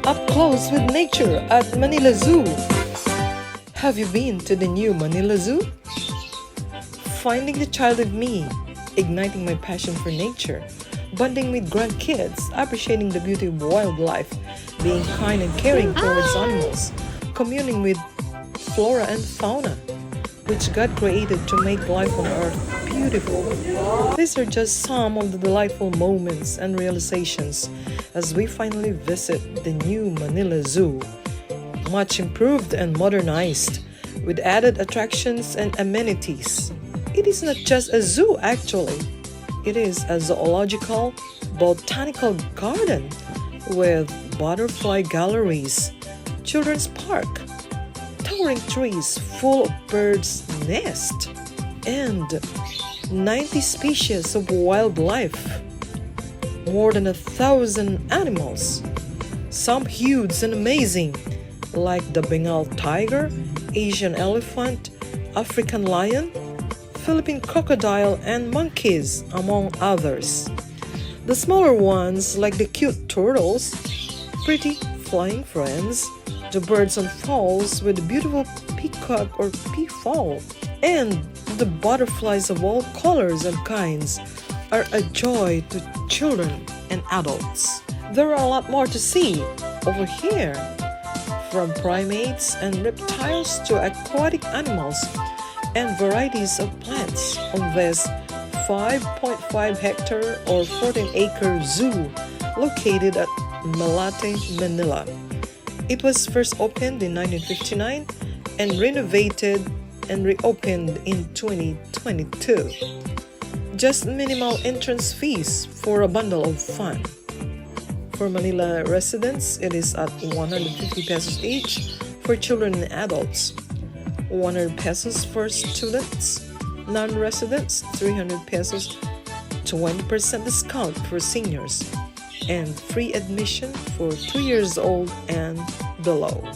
Up close with nature at Manila Zoo. Have you been to the new Manila Zoo? Finding the child of me, igniting my passion for nature, bonding with grandkids, appreciating the beauty of wildlife, being kind and caring towards animals, communing with flora and fauna, which God created to make life on earth beautiful. These are just some of the delightful moments and realizations as we finally visit the new Manila Zoo. Much improved and modernized, with added attractions and amenities. It is not just a zoo actually. It is a zoological, botanical garden with butterfly galleries, children's park, towering trees full of birds' nests, and 90 species of wildlife, more than 1,000 animals, some huge and amazing, like the Bengal Tiger, Asian elephant, African lion, Philippine crocodile, and monkeys, among others. The smaller ones, like the cute turtles, pretty flying friends, the birds on falls with the beautiful peacock or peafowl, and the butterflies of all colors and kinds are a joy to children and adults. There are a lot more to see over here, from primates and reptiles to aquatic animals and varieties of plants on this 5.5 hectare or 14-acre zoo located at Malate, Manila. It was first opened in 1959 and renovated and reopened in 2022. Just minimal entrance fees for a bundle of fun. For Manila residents, it is at 150 pesos each for children and adults, 100 pesos for students, non-residents 300 pesos, 20% discount for seniors, and free admission for 2 years old and below.